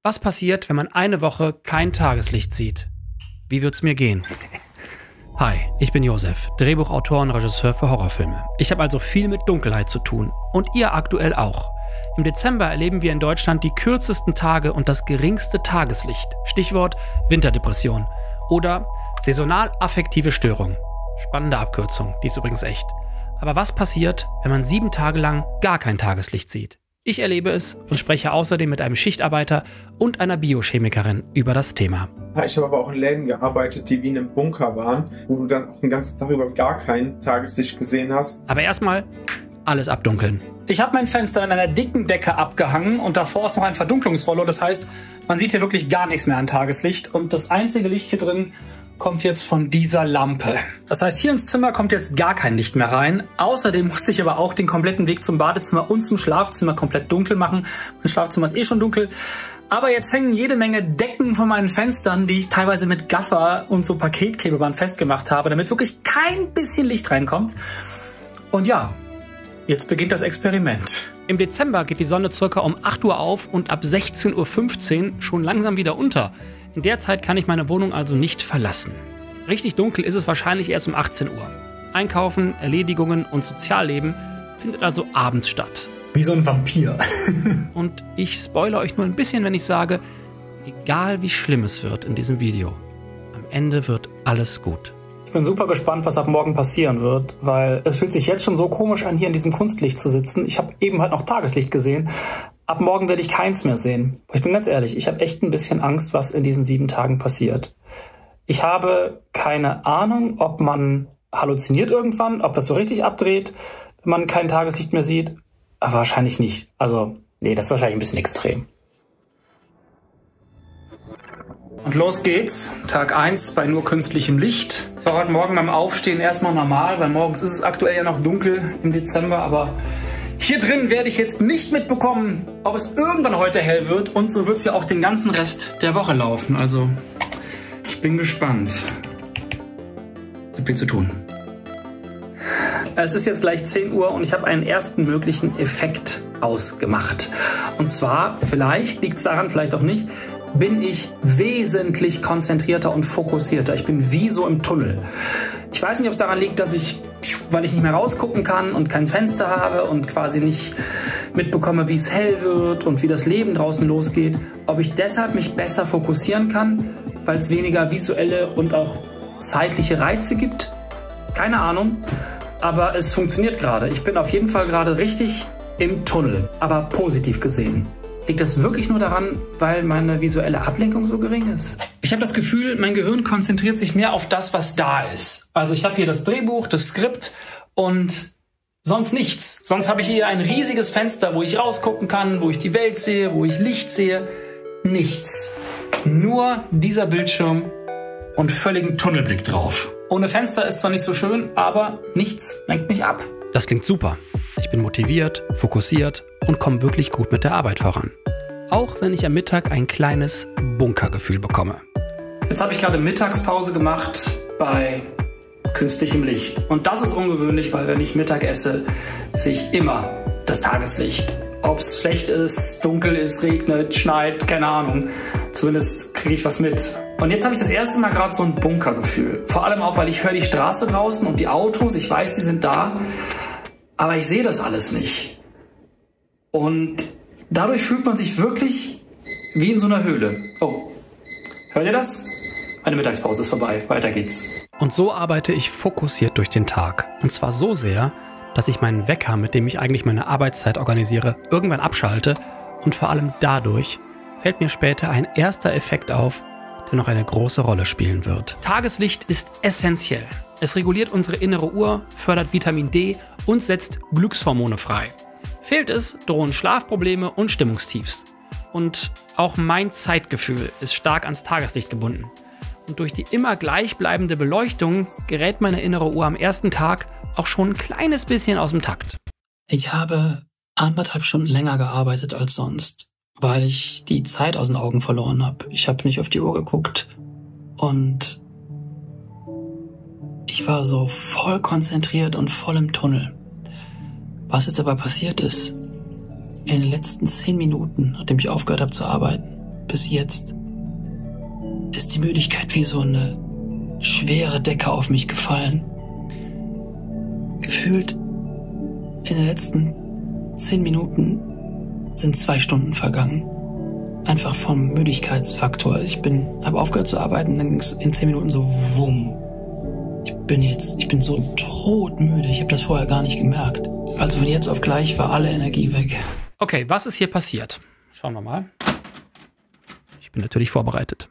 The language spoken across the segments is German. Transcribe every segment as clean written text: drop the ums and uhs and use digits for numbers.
Was passiert, wenn man eine Woche kein Tageslicht sieht? Wie wird's mir gehen? Hi, ich bin Josef, Drehbuchautor und Regisseur für Horrorfilme. Ich habe also viel mit Dunkelheit zu tun. Und ihr aktuell auch. Im Dezember erleben wir in Deutschland die kürzesten Tage und das geringste Tageslicht. Stichwort Winterdepression. Oder saisonal-affektive Störung. Spannende Abkürzung, die ist übrigens echt. Aber was passiert, wenn man 7 Tage lang gar kein Tageslicht sieht? Ich erlebe es und spreche außerdem mit einem Schichtarbeiter und einer Biochemikerin über das Thema. Ich habe aber auch in Läden gearbeitet, die wie in einem Bunker waren, wo du dann auch den ganzen Tag über gar kein Tageslicht gesehen hast. Aber erstmal alles abdunkeln. Ich habe mein Fenster in einer dicken Decke abgehangen und davor ist noch ein Verdunklungsrollo. Das heißt, man sieht hier wirklich gar nichts mehr an Tageslicht. Und das einzige Licht hier drin kommt jetzt von dieser Lampe. Das heißt, hier ins Zimmer kommt jetzt gar kein Licht mehr rein. Außerdem musste ich aber auch den kompletten Weg zum Badezimmer und zum Schlafzimmer komplett dunkel machen. Mein Schlafzimmer ist eh schon dunkel. Aber jetzt hängen jede Menge Decken von meinen Fenstern, die ich teilweise mit Gaffer und so Paketklebeband festgemacht habe, damit wirklich kein bisschen Licht reinkommt. Und ja, jetzt beginnt das Experiment. Im Dezember geht die Sonne ca. um 8 Uhr auf und ab 16:15 Uhr schon langsam wieder unter. In der Zeit kann ich meine Wohnung also nicht verlassen. Richtig dunkel ist es wahrscheinlich erst um 18 Uhr. Einkaufen, Erledigungen und Sozialleben findet also abends statt. Wie so ein Vampir. Und ich spoilere euch nur ein bisschen, wenn ich sage, egal wie schlimm es wird in diesem Video, am Ende wird alles gut. Ich bin super gespannt, was ab morgen passieren wird, weil es fühlt sich jetzt schon so komisch an, hier in diesem Kunstlicht zu sitzen. Ich habe eben halt noch Tageslicht gesehen. Ab morgen werde ich keins mehr sehen. Ich bin ganz ehrlich, ich habe echt ein bisschen Angst, was in diesen 7 Tagen passiert. Ich habe keine Ahnung, ob man halluziniert irgendwann, ob das so richtig abdreht, wenn man kein Tageslicht mehr sieht. Aber wahrscheinlich nicht. Also, nee, das ist wahrscheinlich ein bisschen extrem. Und los geht's. Tag 1 bei nur künstlichem Licht. Es war heute Morgen beim Aufstehen erstmal normal, weil morgens ist es aktuell ja noch dunkel im Dezember, aber hier drin werde ich jetzt nicht mitbekommen, ob es irgendwann heute hell wird, und so wird es ja auch den ganzen Rest der Woche laufen. Also, ich bin gespannt. Ich habe viel zu tun. Es ist jetzt gleich 10 Uhr und ich habe einen ersten möglichen Effekt ausgemacht. Und zwar, vielleicht liegt es daran, vielleicht auch nicht, bin ich wesentlich konzentrierter und fokussierter. Ich bin wie so im Tunnel. Ich weiß nicht, ob es daran liegt, dass weil ich nicht mehr rausgucken kann und kein Fenster habe und quasi nicht mitbekomme, wie es hell wird und wie das Leben draußen losgeht, ob ich deshalb mich besser fokussieren kann, weil es weniger visuelle und auch zeitliche Reize gibt. Keine Ahnung, aber es funktioniert gerade. Ich bin auf jeden Fall gerade richtig im Tunnel, aber positiv gesehen. Liegt das wirklich nur daran, weil meine visuelle Ablenkung so gering ist? Ich habe das Gefühl, mein Gehirn konzentriert sich mehr auf das, was da ist. Also ich habe hier das Drehbuch, das Skript und sonst nichts. Sonst habe ich hier ein riesiges Fenster, wo ich rausgucken kann, wo ich die Welt sehe, wo ich Licht sehe. Nichts. Nur dieser Bildschirm und völligen Tunnelblick drauf. Ohne Fenster ist zwar nicht so schön, aber nichts lenkt mich ab. Das klingt super. Ich bin motiviert, fokussiert und komme wirklich gut mit der Arbeit voran. Auch wenn ich am Mittag ein kleines Bunkergefühl bekomme. Jetzt habe ich gerade Mittagspause gemacht bei künstlichem Licht. Und das ist ungewöhnlich, weil wenn ich Mittag esse, sehe ich immer das Tageslicht. Ob es schlecht ist, dunkel ist, regnet, schneit, keine Ahnung. Zumindest kriege ich was mit. Und jetzt habe ich das erste Mal gerade so ein Bunkergefühl. Vor allem auch, weil ich höre die Straße draußen und die Autos. Ich weiß, die sind da. Aber ich sehe das alles nicht. Und dadurch fühlt man sich wirklich wie in so einer Höhle. Oh, hört ihr das? Meine Mittagspause ist vorbei. Weiter geht's. Und so arbeite ich fokussiert durch den Tag. Und zwar so sehr, dass ich meinen Wecker, mit dem ich eigentlich meine Arbeitszeit organisiere, irgendwann abschalte. Und vor allem dadurch fällt mir später ein erster Effekt auf, der noch eine große Rolle spielen wird. Tageslicht ist essentiell. Es reguliert unsere innere Uhr, fördert Vitamin D und setzt Glückshormone frei. Fehlt es, drohen Schlafprobleme und Stimmungstiefs. Und auch mein Zeitgefühl ist stark ans Tageslicht gebunden. Und durch die immer gleichbleibende Beleuchtung gerät meine innere Uhr am ersten Tag auch schon ein kleines bisschen aus dem Takt. Ich habe 1,5 Stunden länger gearbeitet als sonst, weil ich die Zeit aus den Augen verloren habe. Ich habe nicht auf die Uhr geguckt und ich war so voll konzentriert und voll im Tunnel. Was jetzt aber passiert ist, in den letzten 10 Minuten, nachdem ich aufgehört habe zu arbeiten, bis jetzt ist die Müdigkeit wie so eine schwere Decke auf mich gefallen. Gefühlt in den letzten 10 Minuten sind 2 Stunden vergangen. Einfach vom Müdigkeitsfaktor. Ich habe aufgehört zu arbeiten, dann ging es in 10 Minuten so wumm. Ich bin so todmüde. Ich habe das vorher gar nicht gemerkt. Also von jetzt auf gleich war alle Energie weg. Okay, was ist hier passiert? Schauen wir mal. Ich bin natürlich vorbereitet.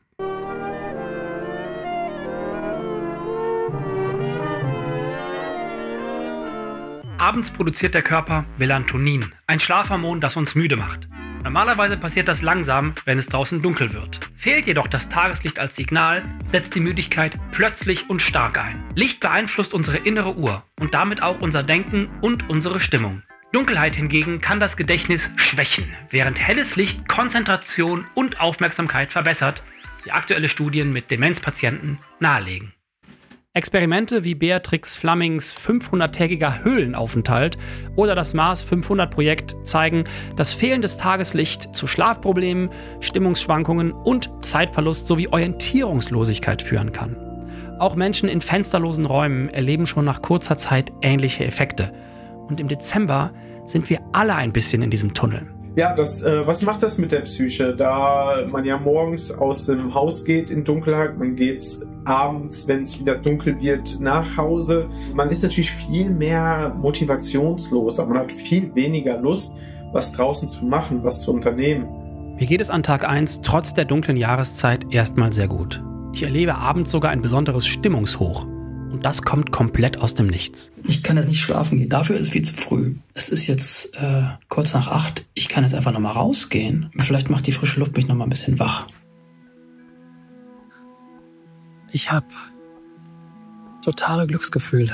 Abends produziert der Körper Melatonin, ein Schlafhormon, das uns müde macht. Normalerweise passiert das langsam, wenn es draußen dunkel wird. Fehlt jedoch das Tageslicht als Signal, setzt die Müdigkeit plötzlich und stark ein. Licht beeinflusst unsere innere Uhr und damit auch unser Denken und unsere Stimmung. Dunkelheit hingegen kann das Gedächtnis schwächen, während helles Licht Konzentration und Aufmerksamkeit verbessert, wie aktuelle Studien mit Demenzpatienten nahelegen. Experimente wie Beatrix Flemings 500-tägiger Höhlenaufenthalt oder das Mars 500-Projekt zeigen, dass fehlendes Tageslicht zu Schlafproblemen, Stimmungsschwankungen und Zeitverlust sowie Orientierungslosigkeit führen kann. Auch Menschen in fensterlosen Räumen erleben schon nach kurzer Zeit ähnliche Effekte. Und im Dezember sind wir alle ein bisschen in diesem Tunnel. Ja, was macht das mit der Psyche? Da man ja morgens aus dem Haus geht in Dunkelheit, man geht abends, wenn es wieder dunkel wird, nach Hause. Man ist natürlich viel mehr motivationslos, aber man hat viel weniger Lust, was draußen zu machen, was zu unternehmen. Mir geht es an Tag 1 trotz der dunklen Jahreszeit erstmal sehr gut. Ich erlebe abends sogar ein besonderes Stimmungshoch. Und das kommt komplett aus dem Nichts. Ich kann jetzt nicht schlafen gehen. Dafür ist es viel zu früh. Es ist jetzt kurz nach 8. Ich kann jetzt einfach nochmal rausgehen. Vielleicht macht die frische Luft mich nochmal ein bisschen wach. Ich habe totale Glücksgefühle.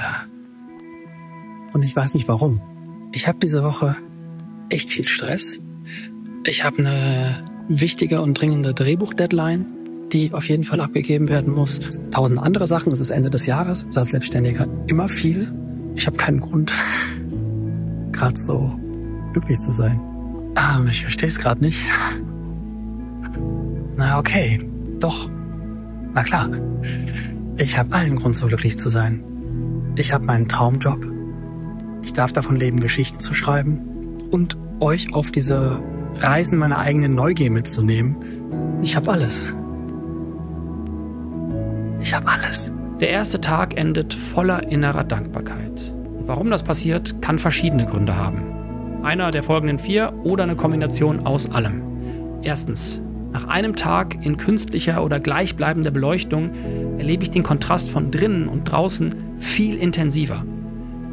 Und ich weiß nicht warum. Ich habe diese Woche echt viel Stress. Ich habe eine wichtige und dringende Drehbuch-Deadline, die auf jeden Fall abgegeben werden muss. 1000 andere Sachen, es ist Ende des Jahres, ist als Selbstständiger immer viel. Ich habe keinen Grund, gerade so glücklich zu sein. Ich verstehe es gerade nicht. Na okay, doch. Na klar, ich habe allen Grund, so glücklich zu sein. Ich habe meinen Traumjob. Ich darf davon leben, Geschichten zu schreiben und euch auf diese Reisen meiner eigenen Neugier mitzunehmen. Ich habe alles. Ich habe alles. Der erste Tag endet voller innerer Dankbarkeit. Und warum das passiert, kann verschiedene Gründe haben. Einer der folgenden 4 oder eine Kombination aus allem. Erstens, nach einem Tag in künstlicher oder gleichbleibender Beleuchtung erlebe ich den Kontrast von drinnen und draußen viel intensiver.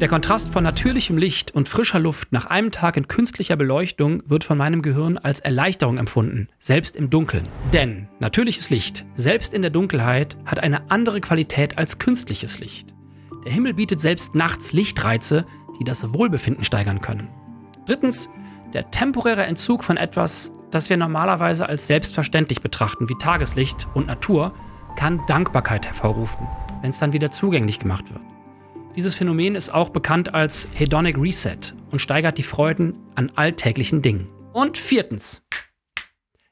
Der Kontrast von natürlichem Licht und frischer Luft nach einem Tag in künstlicher Beleuchtung wird von meinem Gehirn als Erleichterung empfunden, selbst im Dunkeln. Denn natürliches Licht, selbst in der Dunkelheit, hat eine andere Qualität als künstliches Licht. Der Himmel bietet selbst nachts Lichtreize, die das Wohlbefinden steigern können. Drittens, der temporäre Entzug von etwas, das wir normalerweise als selbstverständlich betrachten, wie Tageslicht und Natur, kann Dankbarkeit hervorrufen, wenn es dann wieder zugänglich gemacht wird. Dieses Phänomen ist auch bekannt als Hedonic Reset und steigert die Freuden an alltäglichen Dingen. Und 4.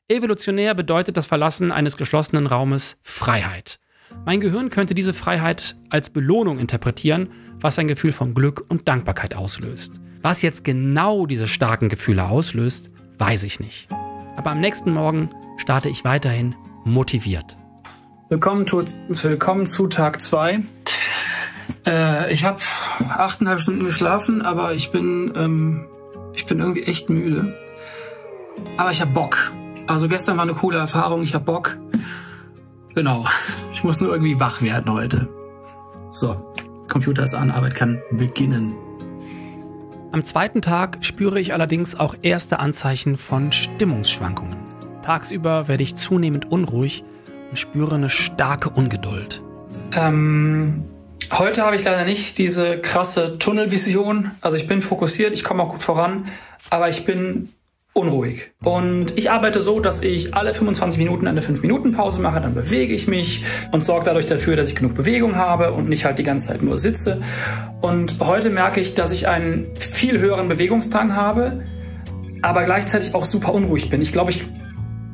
Evolutionär bedeutet das Verlassen eines geschlossenen Raumes Freiheit. Mein Gehirn könnte diese Freiheit als Belohnung interpretieren, was ein Gefühl von Glück und Dankbarkeit auslöst. Was jetzt genau diese starken Gefühle auslöst, weiß ich nicht. Aber am nächsten Morgen starte ich weiterhin motiviert. Willkommen zu Tag 2. Ich habe 8,5 Stunden geschlafen, aber ich bin irgendwie echt müde. Aber ich habe Bock. Also gestern war eine coole Erfahrung, ich habe Bock. Genau, ich muss nur irgendwie wach werden heute. So, Computer ist an, Arbeit kann beginnen. Am zweiten Tag spüre ich allerdings auch erste Anzeichen von Stimmungsschwankungen. Tagsüber werde ich zunehmend unruhig und spüre eine starke Ungeduld. Heute habe ich leider nicht diese krasse Tunnelvision. Also ich bin fokussiert, ich komme auch gut voran, aber ich bin unruhig. Und ich arbeite so, dass ich alle 25 Minuten eine 5-Minuten-Pause mache, dann bewege ich mich und sorge dadurch dafür, dass ich genug Bewegung habe und nicht halt die ganze Zeit nur sitze. Und heute merke ich, dass ich einen viel höheren Bewegungsdrang habe, aber gleichzeitig auch super unruhig bin. Ich glaube,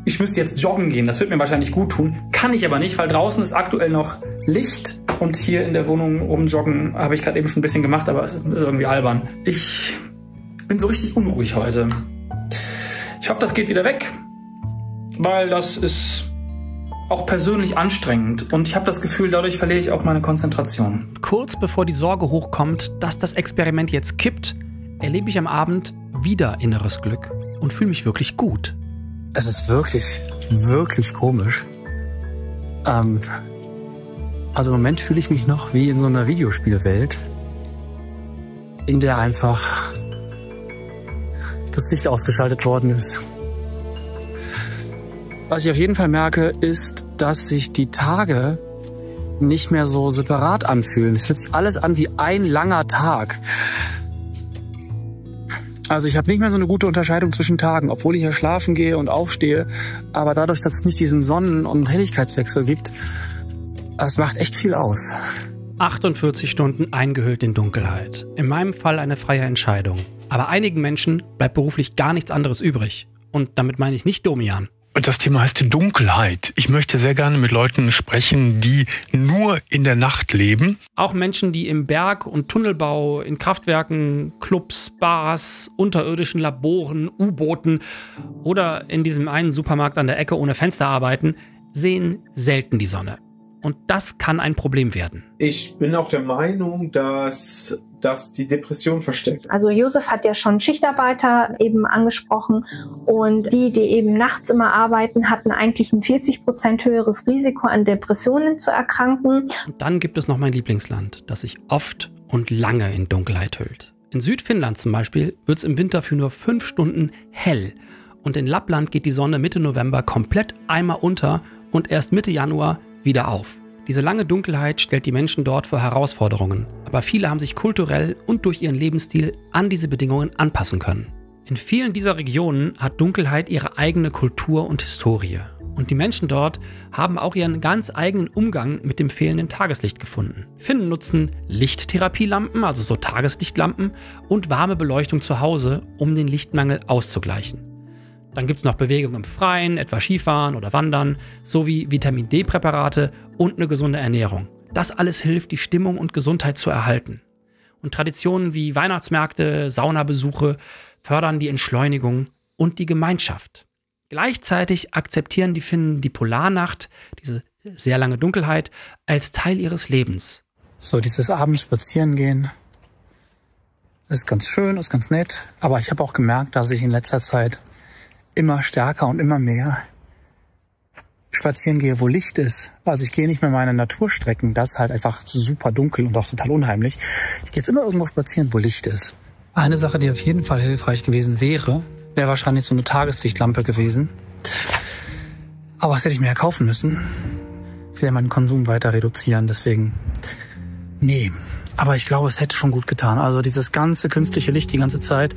ich müsste jetzt joggen gehen, das wird mir wahrscheinlich gut tun. Kann ich aber nicht, weil draußen ist aktuell noch Licht und hier in der Wohnung rumjoggen habe ich gerade eben schon ein bisschen gemacht, aber es ist irgendwie albern. Ich bin so richtig unruhig heute. Ich hoffe, das geht wieder weg, weil das ist auch persönlich anstrengend und ich habe das Gefühl, dadurch verliere ich auch meine Konzentration. Kurz bevor die Sorge hochkommt, dass das Experiment jetzt kippt, erlebe ich am Abend wieder inneres Glück und fühle mich wirklich gut. Es ist wirklich, wirklich komisch. Also im Moment fühle ich mich noch wie in so einer Videospielwelt, in der einfach das Licht ausgeschaltet worden ist. Was ich auf jeden Fall merke, ist, dass sich die Tage nicht mehr so separat anfühlen. Es fühlt sich alles an wie ein langer Tag. Also ich habe nicht mehr so eine gute Unterscheidung zwischen Tagen, obwohl ich ja schlafen gehe und aufstehe. Aber dadurch, dass es nicht diesen Sonnen- und Helligkeitswechsel gibt, das macht echt viel aus. 48 Stunden eingehüllt in Dunkelheit. In meinem Fall eine freie Entscheidung. Aber einigen Menschen bleibt beruflich gar nichts anderes übrig. Und damit meine ich nicht Domian. Und das Thema heißt Dunkelheit. Ich möchte sehr gerne mit Leuten sprechen, die nur in der Nacht leben. Auch Menschen, die im Berg- und Tunnelbau, in Kraftwerken, Clubs, Bars, unterirdischen Laboren, U-Booten oder in diesem einen Supermarkt an der Ecke ohne Fenster arbeiten, sehen selten die Sonne. Und das kann ein Problem werden. Ich bin auch der Meinung, dass das die Depression verstärkt. Also Josef hat ja schon Schichtarbeiter eben angesprochen und die eben nachts immer arbeiten, hatten eigentlich ein 40% höheres Risiko an Depressionen zu erkranken. Und dann gibt es noch mein Lieblingsland, das sich oft und lange in Dunkelheit hüllt. In Südfinnland zum Beispiel wird es im Winter für nur 5 Stunden hell. Und in Lappland geht die Sonne Mitte November komplett einmal unter und erst Mitte Januar wieder auf. Diese lange Dunkelheit stellt die Menschen dort vor Herausforderungen, aber viele haben sich kulturell und durch ihren Lebensstil an diese Bedingungen anpassen können. In vielen dieser Regionen hat Dunkelheit ihre eigene Kultur und Historie. Und die Menschen dort haben auch ihren ganz eigenen Umgang mit dem fehlenden Tageslicht gefunden. Finnen nutzen Lichttherapielampen, also so Tageslichtlampen, und warme Beleuchtung zu Hause, um den Lichtmangel auszugleichen. Dann gibt es noch Bewegung im Freien, etwa Skifahren oder Wandern, sowie Vitamin-D-Präparate und eine gesunde Ernährung. Das alles hilft, die Stimmung und Gesundheit zu erhalten. Und Traditionen wie Weihnachtsmärkte, Saunabesuche fördern die Entschleunigung und die Gemeinschaft. Gleichzeitig akzeptieren die Finnen die Polarnacht, diese sehr lange Dunkelheit, als Teil ihres Lebens. So dieses Abends spazieren gehen, ist ganz schön, ist ganz nett. Aber ich habe auch gemerkt, dass ich in letzter Zeit immer stärker und immer mehr spazieren gehe, wo Licht ist. Also ich gehe nicht mehr meine Naturstrecken. Das ist halt einfach super dunkel und auch total unheimlich. Ich gehe jetzt immer irgendwo spazieren, wo Licht ist. Eine Sache, die auf jeden Fall hilfreich gewesen wäre wahrscheinlich so eine Tageslichtlampe gewesen. Aber was hätte ich mir ja kaufen müssen? Ich will ja meinen Konsum weiter reduzieren, deswegen nee. Aber ich glaube, es hätte schon gut getan. Also dieses ganze künstliche Licht die ganze Zeit,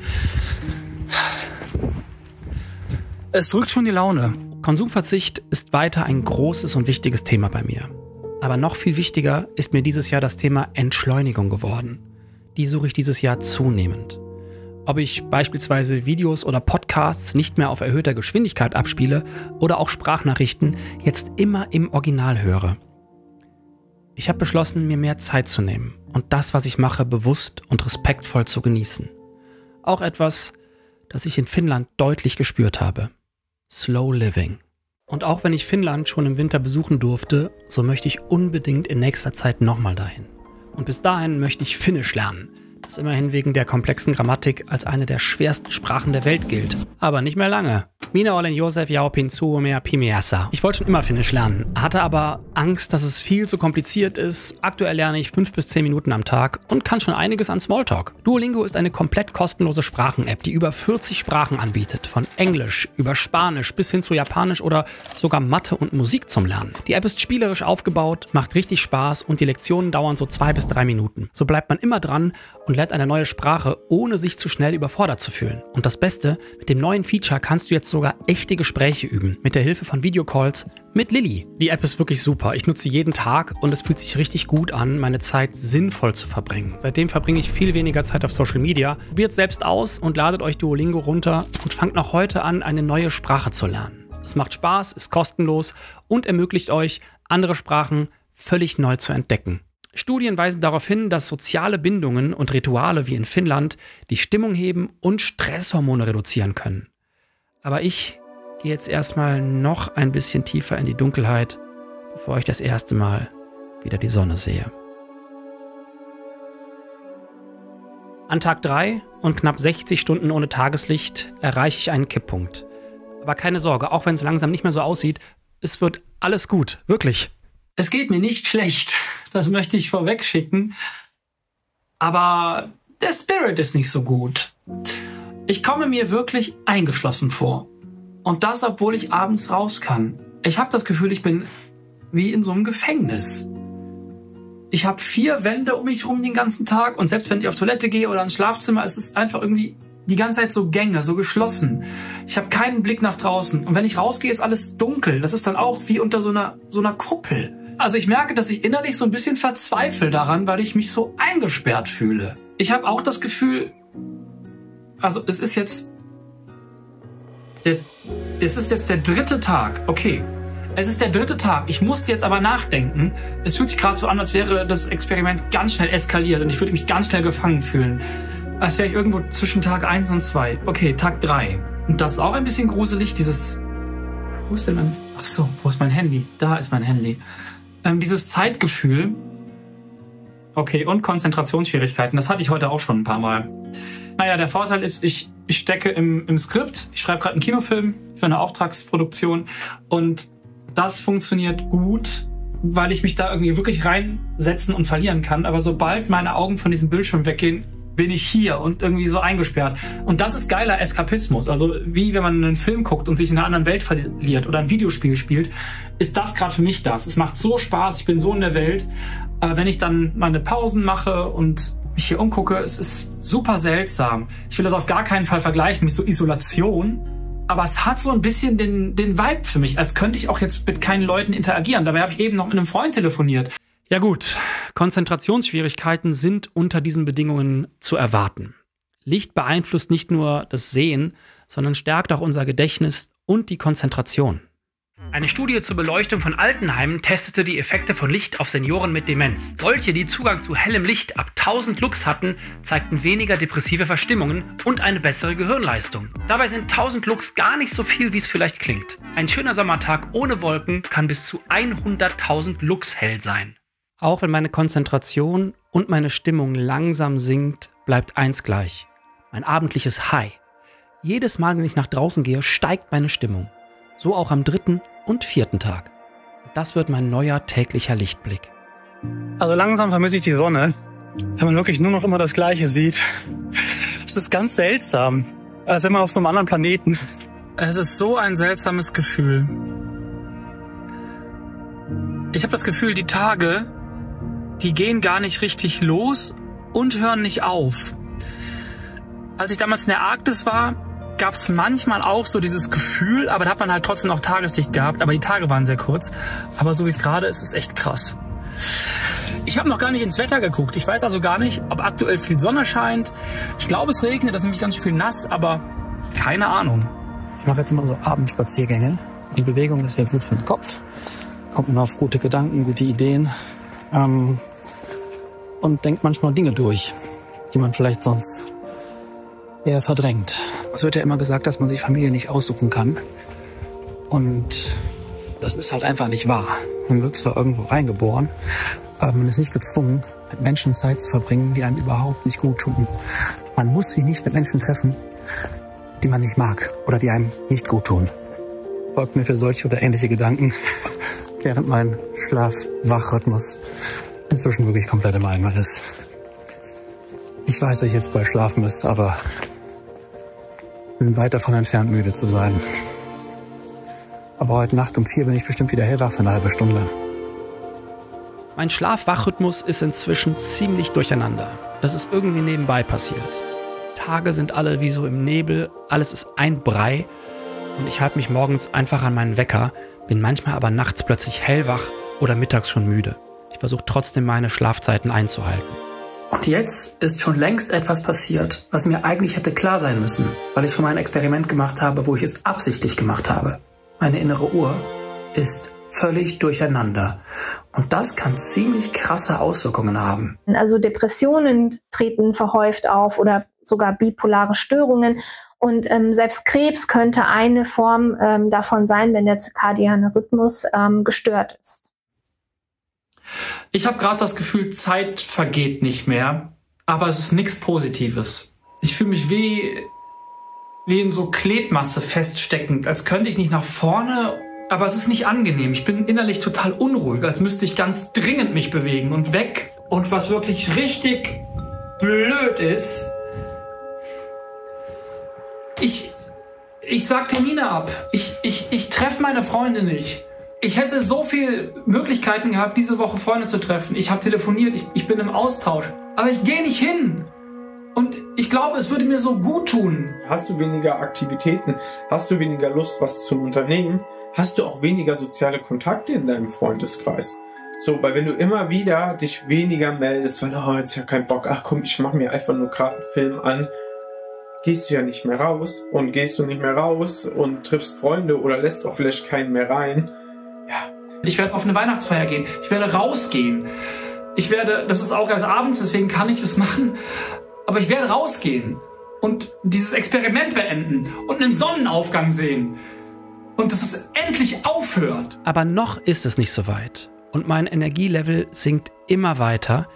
es drückt schon die Laune. Konsumverzicht ist weiter ein großes und wichtiges Thema bei mir. Aber noch viel wichtiger ist mir dieses Jahr das Thema Entschleunigung geworden. Die suche ich dieses Jahr zunehmend. Ob ich beispielsweise Videos oder Podcasts nicht mehr auf erhöhter Geschwindigkeit abspiele oder auch Sprachnachrichten jetzt immer im Original höre. Ich habe beschlossen, mir mehr Zeit zu nehmen und das, was ich mache, bewusst und respektvoll zu genießen. Auch etwas, das ich in Finnland deutlich gespürt habe. Slow Living. Und auch wenn ich Finnland schon im Winter besuchen durfte, so möchte ich unbedingt in nächster Zeit nochmal dahin. Und bis dahin möchte ich Finnisch lernen, das immerhin wegen der komplexen Grammatik als eine der schwersten Sprachen der Welt gilt. Aber nicht mehr lange. Minä olen Josef Jaupin Suomea Pimiässä. Ich wollte schon immer Finnisch lernen, hatte aber Angst, dass es viel zu kompliziert ist. Aktuell lerne ich 5 bis 10 Minuten am Tag und kann schon einiges an Smalltalk. Duolingo ist eine komplett kostenlose Sprachen-App, die über 40 Sprachen anbietet. Von Englisch über Spanisch bis hin zu Japanisch oder sogar Mathe und Musik zum Lernen. Die App ist spielerisch aufgebaut, macht richtig Spaß und die Lektionen dauern so 2 bis 3 Minuten. So bleibt man immer dran und lernt eine neue Sprache, ohne sich zu schnell überfordert zu fühlen. Und das Beste, mit dem neuen Feature kannst du jetzt sogar echte Gespräche üben, mit der Hilfe von Videocalls mit Lilly. Die App ist wirklich super. Ich nutze sie jeden Tag und es fühlt sich richtig gut an, meine Zeit sinnvoll zu verbringen. Seitdem verbringe ich viel weniger Zeit auf Social Media. Probiert selbst aus und ladet euch Duolingo runter und fangt noch heute an, eine neue Sprache zu lernen. Es macht Spaß, ist kostenlos und ermöglicht euch, andere Sprachen völlig neu zu entdecken. Studien weisen darauf hin, dass soziale Bindungen und Rituale wie in Finnland die Stimmung heben und Stresshormone reduzieren können. Aber ich gehe jetzt erstmal noch ein bisschen tiefer in die Dunkelheit, bevor ich das erste Mal wieder die Sonne sehe. An Tag 3 und knapp 60 Stunden ohne Tageslicht erreiche ich einen Kipppunkt. Aber keine Sorge, auch wenn es langsam nicht mehr so aussieht, es wird alles gut, wirklich. Es geht mir nicht schlecht, das möchte ich vorweg schicken. Aber der Spirit ist nicht so gut. Ich komme mir wirklich eingeschlossen vor. Und das, obwohl ich abends raus kann. Ich habe das Gefühl, ich bin wie in so einem Gefängnis. Ich habe 4 Wände um mich herum den ganzen Tag und selbst wenn ich auf Toilette gehe oder ins Schlafzimmer, ist es einfach irgendwie die ganze Zeit so Gänge, so geschlossen. Ich habe keinen Blick nach draußen und wenn ich rausgehe, ist alles dunkel. Das ist dann auch wie unter so einer Kuppel. Also ich merke, dass ich innerlich so ein bisschen verzweifle daran, weil ich mich so eingesperrt fühle. Ich habe auch das Gefühl, also es ist jetzt der 3. Tag, okay. Es ist der 3. Tag. Ich musste jetzt aber nachdenken. Es fühlt sich gerade so an, als wäre das Experiment ganz schnell eskaliert und ich würde mich ganz schnell gefangen fühlen. Als wäre ich irgendwo zwischen Tag 1 und 2. Okay, Tag 3. Und das ist auch ein bisschen gruselig. Wo ist denn mein... Ach so, wo ist mein Handy? Da ist mein Handy. Dieses Zeitgefühl. Okay, und Konzentrationsschwierigkeiten. Das hatte ich heute auch schon ein paar Mal. Naja, der Vorteil ist, ich stecke im Skript. Ich schreibe gerade einen Kinofilm für eine Auftragsproduktion und das funktioniert gut, weil ich mich da irgendwie wirklich reinsetzen und verlieren kann. Aber sobald meine Augen von diesem Bildschirm weggehen, bin ich hier und irgendwie so eingesperrt. Und das ist geiler Eskapismus. Also wie wenn man einen Film guckt und sich in einer anderen Welt verliert oder ein Videospiel spielt, ist das gerade für mich das. Es macht so Spaß, ich bin so in der Welt. Aber wenn ich dann meine Pausen mache und mich hier umgucke, es ist super seltsam. Ich will das auf gar keinen Fall vergleichen mit so Isolation. Aber es hat so ein bisschen den Vibe für mich, als könnte ich auch jetzt mit keinen Leuten interagieren. Dabei habe ich eben noch mit einem Freund telefoniert. Ja gut, Konzentrationsschwierigkeiten sind unter diesen Bedingungen zu erwarten. Licht beeinflusst nicht nur das Sehen, sondern stärkt auch unser Gedächtnis und die Konzentration. Eine Studie zur Beleuchtung von Altenheimen testete die Effekte von Licht auf Senioren mit Demenz. Solche, die Zugang zu hellem Licht ab 1000 Lux hatten, zeigten weniger depressive Verstimmungen und eine bessere Gehirnleistung. Dabei sind 1000 Lux gar nicht so viel, wie es vielleicht klingt. Ein schöner Sommertag ohne Wolken kann bis zu 100.000 Lux hell sein. Auch wenn meine Konzentration und meine Stimmung langsam sinkt, bleibt eins gleich: mein abendliches High. Jedes Mal, wenn ich nach draußen gehe, steigt meine Stimmung. So auch am 3. und 4. Tag. Das wird mein neuer täglicher Lichtblick. Also langsam vermisse ich die Sonne, wenn man wirklich nur noch immer das Gleiche sieht. Es ist ganz seltsam, als wenn man auf so einem anderen Planeten. Es ist so ein seltsames Gefühl. Ich habe das Gefühl, die Tage, die gehen gar nicht richtig los und hören nicht auf. Als ich damals in der Arktis war, gab es manchmal auch so dieses Gefühl, aber da hat man halt trotzdem noch Tageslicht gehabt, aber die Tage waren sehr kurz. Aber so wie es gerade ist, ist echt krass. Ich habe noch gar nicht ins Wetter geguckt. Ich weiß also gar nicht, ob aktuell viel Sonne scheint. Ich glaube, es regnet, das ist nämlich ganz schön viel nass, aber keine Ahnung. Ich mache jetzt immer so Abendspaziergänge. Die Bewegung ist ja gut für den Kopf. Kommt man auf gute Gedanken, gute Ideen. Und denkt manchmal Dinge durch, die man vielleicht sonst eher verdrängt. Es wird ja immer gesagt, dass man sich Familie nicht aussuchen kann. Und das ist halt einfach nicht wahr. Man wird zwar irgendwo reingeboren, aber man ist nicht gezwungen, mit Menschen Zeit zu verbringen, die einem überhaupt nicht gut tun. Man muss sich nicht mit Menschen treffen, die man nicht mag oder die einem nicht gut tun. Folgt mir für solche oder ähnliche Gedanken, während mein Schlaf-Wach-Rhythmus inzwischen wirklich komplett im Eimer ist. Ich weiß, dass ich jetzt bald schlafen müsste, aber bin weit davon entfernt, müde zu sein. Aber heute Nacht um 4 bin ich bestimmt wieder hellwach für eine halbe Stunde. Mein Schlaf-Wach-Rhythmus ist inzwischen ziemlich durcheinander. Das ist irgendwie nebenbei passiert. Tage sind alle wie so im Nebel, alles ist ein Brei und ich halte mich morgens einfach an meinen Wecker, bin manchmal aber nachts plötzlich hellwach oder mittags schon müde. Ich versuche trotzdem meine Schlafzeiten einzuhalten. Und jetzt ist schon längst etwas passiert, was mir eigentlich hätte klar sein müssen, weil ich schon mal ein Experiment gemacht habe, wo ich es absichtlich gemacht habe. Meine innere Uhr ist völlig durcheinander. Und das kann ziemlich krasse Auswirkungen haben. Also Depressionen treten verhäuft auf oder sogar bipolare Störungen. Und selbst Krebs könnte eine Form davon sein, wenn der zirkadiane Rhythmus gestört ist. Ich habe gerade das Gefühl, Zeit vergeht nicht mehr, aber es ist nichts Positives. Ich fühle mich wie in so Klebmasse feststeckend, als könnte ich nicht nach vorne, aber es ist nicht angenehm. Ich bin innerlich total unruhig, als müsste ich ganz dringend mich bewegen und weg. Und was wirklich richtig blöd ist, ich sag Termine ab. Ich treffe meine Freunde nicht. Ich hätte so viele Möglichkeiten gehabt, diese Woche Freunde zu treffen. Ich habe telefoniert, ich bin im Austausch. Aber ich gehe nicht hin. Und ich glaube, es würde mir so gut tun. Hast du weniger Aktivitäten? Hast du weniger Lust, was zu unternehmen? Hast du auch weniger soziale Kontakte in deinem Freundeskreis? So, weil wenn du immer wieder dich weniger meldest, weil, oh, jetzt ja kein Bock, ach komm, ich mache mir einfach nur gerade einen Film an, gehst du ja nicht mehr raus. Und gehst du nicht mehr raus und triffst Freunde oder lässt auch vielleicht keinen mehr rein. Ja. Ich werde auf eine Weihnachtsfeier gehen. Ich werde rausgehen. Das ist auch erst abends, deswegen kann ich das machen. Aber ich werde rausgehen und dieses Experiment beenden und einen Sonnenaufgang sehen. Und dass es endlich aufhört. Aber noch ist es nicht so weit. Und mein Energielevel sinkt immer weiter.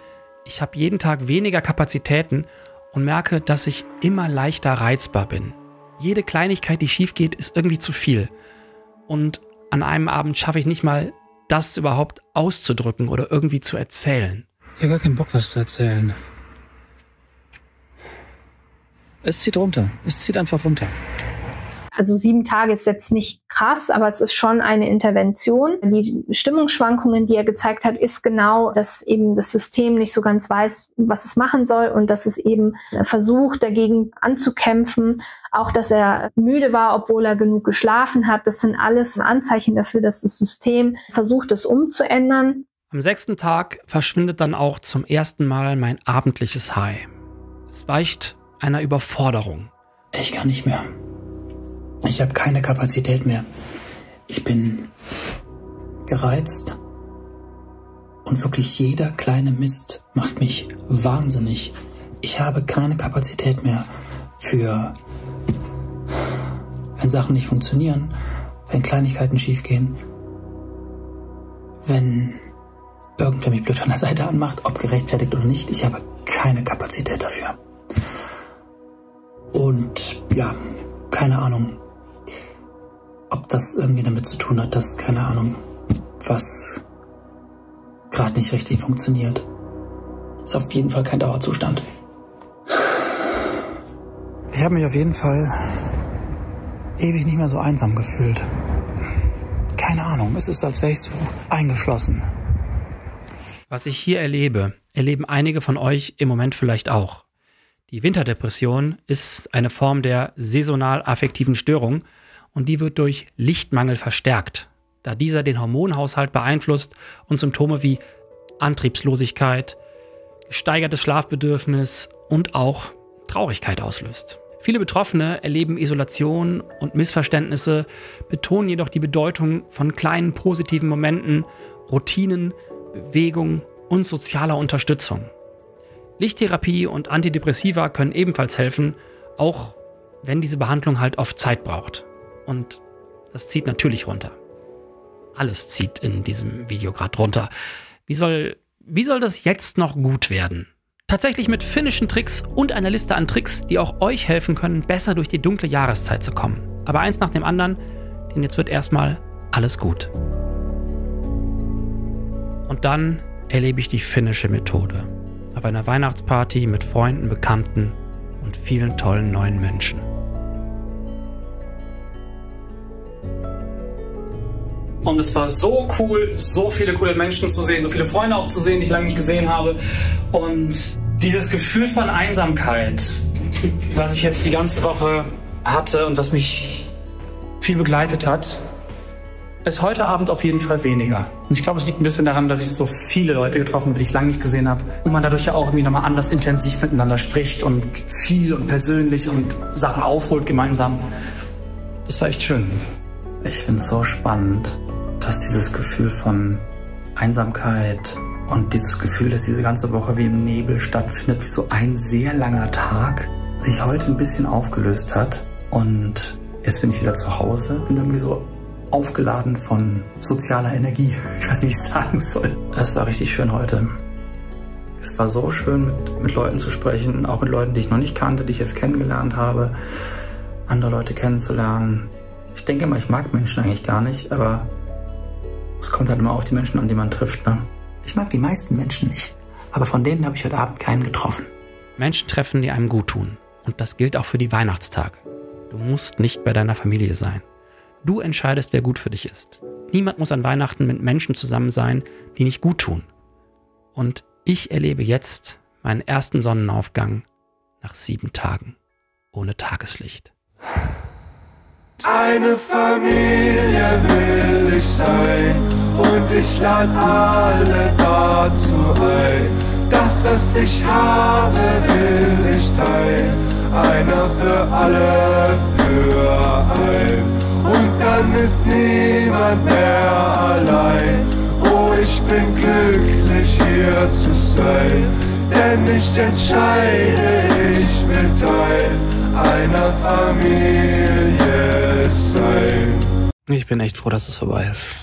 Ich habe jeden Tag weniger Kapazitäten und merke, dass ich immer leichter reizbar bin. Jede Kleinigkeit, die schief geht, ist irgendwie zu viel. Und an einem Abend schaffe ich nicht mal, das überhaupt auszudrücken oder irgendwie zu erzählen. Ich habe gar keinen Bock, was zu erzählen. Es zieht runter. Es zieht einfach runter. Also 7 Tage ist jetzt nicht krass, aber es ist schon eine Intervention. Die Stimmungsschwankungen, die er gezeigt hat, ist genau, dass eben das System nicht so ganz weiß, was es machen soll und dass es eben versucht, dagegen anzukämpfen. Auch, dass er müde war, obwohl er genug geschlafen hat. Das sind alles Anzeichen dafür, dass das System versucht, es umzuändern. Am 6. Tag verschwindet dann auch zum ersten Mal mein abendliches High. Es weicht einer Überforderung. Ich kann nicht mehr. Ich habe keine Kapazität mehr. Ich bin gereizt. Und wirklich jeder kleine Mist macht mich wahnsinnig. Ich habe keine Kapazität mehr für, wenn Sachen nicht funktionieren, wenn Kleinigkeiten schiefgehen, wenn irgendwer mich blöd von der Seite anmacht, ob gerechtfertigt oder nicht. Ich habe keine Kapazität dafür. Und ja, keine Ahnung, ob das irgendwie damit zu tun hat, dass, keine Ahnung, was gerade nicht richtig funktioniert. Ist auf jeden Fall kein Dauerzustand. Ich habe mich auf jeden Fall ewig nicht mehr so einsam gefühlt. Keine Ahnung, es ist, als wäre ich so eingeschlossen. Was ich hier erlebe, erleben einige von euch im Moment vielleicht auch. Die Winterdepression ist eine Form der saisonal-affektiven Störung und die wird durch Lichtmangel verstärkt, da dieser den Hormonhaushalt beeinflusst und Symptome wie Antriebslosigkeit, gesteigertes Schlafbedürfnis und auch Traurigkeit auslöst. Viele Betroffene erleben Isolation und Missverständnisse, betonen jedoch die Bedeutung von kleinen positiven Momenten, Routinen, Bewegung und sozialer Unterstützung. Lichttherapie und Antidepressiva können ebenfalls helfen, auch wenn diese Behandlung halt oft Zeit braucht. Und das zieht natürlich runter. Alles zieht in diesem Video gerade runter. Wie soll das jetzt noch gut werden? Tatsächlich mit finnischen Tricks und einer Liste an Tricks, die auch euch helfen können, besser durch die dunkle Jahreszeit zu kommen. Aber eins nach dem anderen, denn jetzt wird erstmal alles gut. Und dann erlebe ich die finnische Methode. Auf einer Weihnachtsparty mit Freunden, Bekannten und vielen tollen neuen Menschen. Und es war so cool, so viele coole Menschen zu sehen, so viele Freunde auch zu sehen, die ich lange nicht gesehen habe. Und dieses Gefühl von Einsamkeit, was ich jetzt die ganze Woche hatte und was mich viel begleitet hat, ist heute Abend auf jeden Fall weniger. Und ich glaube, es liegt ein bisschen daran, dass ich so viele Leute getroffen habe, die ich lange nicht gesehen habe. Und man dadurch ja auch irgendwie nochmal anders intensiv miteinander spricht und viel und persönlich und Sachen aufholt gemeinsam. Das war echt schön. Ich finde es so spannend, dass dieses Gefühl von Einsamkeit und dieses Gefühl, dass diese ganze Woche wie im Nebel stattfindet, wie so ein sehr langer Tag, sich heute ein bisschen aufgelöst hat. Und jetzt bin ich wieder zu Hause, bin irgendwie so aufgeladen von sozialer Energie. Ich weiß nicht, wie ich es sagen soll. Es war richtig schön heute. Es war so schön, mit Leuten zu sprechen, auch mit Leuten, die ich noch nicht kannte, die ich jetzt kennengelernt habe, andere Leute kennenzulernen. Ich denke immer, ich mag Menschen eigentlich gar nicht, aber es kommt halt immer auf die Menschen an, die man trifft, ne? Ich mag die meisten Menschen nicht, aber von denen habe ich heute Abend keinen getroffen. Menschen treffen, die einem gut tun. Und das gilt auch für die Weihnachtstage. Du musst nicht bei deiner Familie sein. Du entscheidest, wer gut für dich ist. Niemand muss an Weihnachten mit Menschen zusammen sein, die nicht gut tun. Und ich erlebe jetzt meinen ersten Sonnenaufgang nach 7 Tagen ohne Tageslicht. Eine Familie will ich sein und ich lade alle dazu ein. Das, was ich habe, will ich teilen. Einer für alle, für ein. Und dann ist niemand mehr allein. Oh, ich bin glücklich hier zu sein, denn ich entscheide, ich will Teil einer Familie sein. Ich bin echt froh, dass es vorbei ist.